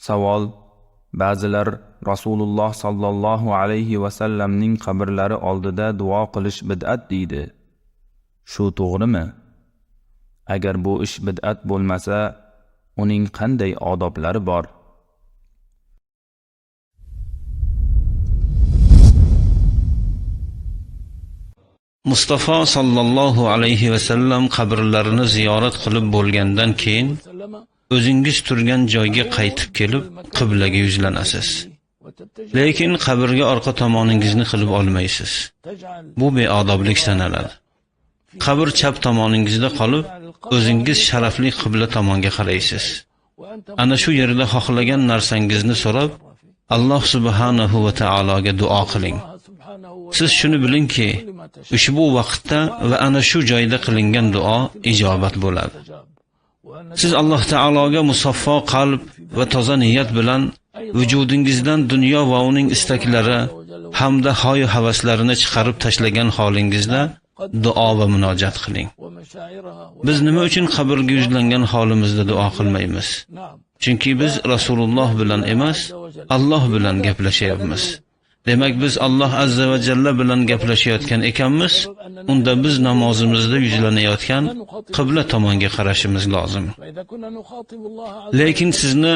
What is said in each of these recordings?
Savol: ba'zilar Rasululloh sallallohu alayhi va sallamning qabrlari oldida duo qilish bid'at deydi. Shu to'g'rimi? Agar bu ish bid'at bo'lmasa, uning qanday odoblari bor? Mustafa sallallohu alayhi va sallam qabrlarini ziyorat qilib bo'lgandan keyin o'zingiz turgan joyga qaytib kelib qiblaga yuzlanasiz. Lekin qabrga orqa tomoningizni qilib olmaysiz. Bu beodoblik sanaladi. Qabr chap tomoningizda qolib, o'zingiz sharafli qibla tomonga qaraysiz. Ana shu yerda xohlagan narsangizni so'rab, Alloh subhanahu va taologa duo qiling. Siz shuni bilingki, ushbu vaqtda va ana shu joyda qilingan duo ijobat bo'ladi. Siz Alloh taologa musaffo qalb va toza niyat bilan vujudingizdan dunyo va uning istaklari hamda hoyu havaslarini chiqarib tashlagan holingizda duo va munojat qiling. Biz nima uchun qabrga yuzlangan holimizda duo qilmaymiz? Chunki biz Rasululloh bilan emas, Alloh bilan gaplashyapmiz. Demak, biz Alloh azza va jalla bilan gaplashayotgan ekanmiz, unda biz namozimizda yuzlanayotgan qibla tomonga qarashimiz lozim. Lekin sizni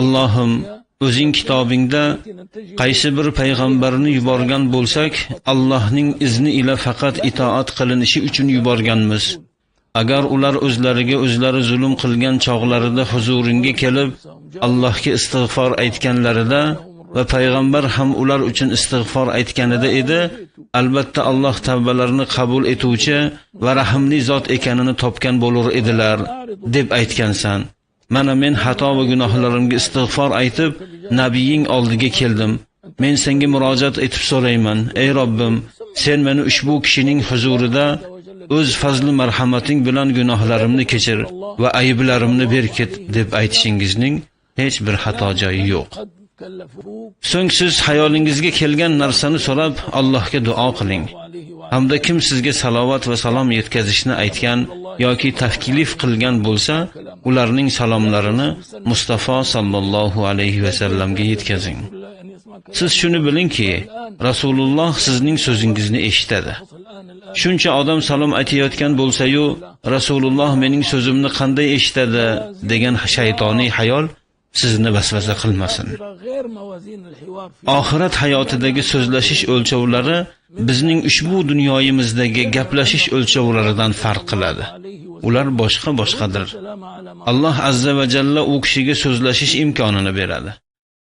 Allohim o'zing kitobingda qaysi bir payg'ambarni yuborgan bo'lsak, Allohning izni ila faqat itoat qilinishi uchun yuborganmiz. Agar ular o'zlariga o'zlari zulm qilgan chog'larida huzuringga kelib, Allohga istig'for aytganlarida va payg'ambar ham ular uchun istig'for aytganida edi, albatta Alloh tavbalarini qabul etuvchi va rahimli zot ekanini topgan bo'lar edilar deb aytgansan. Mana men xato va gunohlarimga istig'for aytib, nabiying oldiga keldim. Men senga murojaat etib so'rayman: ey Robbim, sen meni ushbu kishining huzurida o'z fazli marhamating bilan gunohlarimni kechir va ayblarimni berkit deb aytishingizning hech bir xato joyi yo'q. So'ng siz xayolingizga kelgan narsani so'rab Allohga duo qiling. Hamda kim sizga salovat va salom yetkazishni aytgan yoki taklif qilgan bo'lsa, ularning salomlarini Mustafa sallallohu alayhi va sallamga yetkazing. Siz shuni bilingki, Rasululloh sizning so'zingizni eshitadi. Shuncha odam salom aytayotgan bo'lsa-yu, Rasululloh mening so'zimni qanday eshitadi degan shaytoniy xayol sizni vasvasa qilmasin. Oxirat hayotidagi so'zlashish o'lchovlari bizning ushbu dunyoyimizdagi gaplashish o'lchovlaridan farq qiladi. Ular boshqa-boshqadir. Alloh azza va jalla u kishiga so'zlashish imkonini beradi.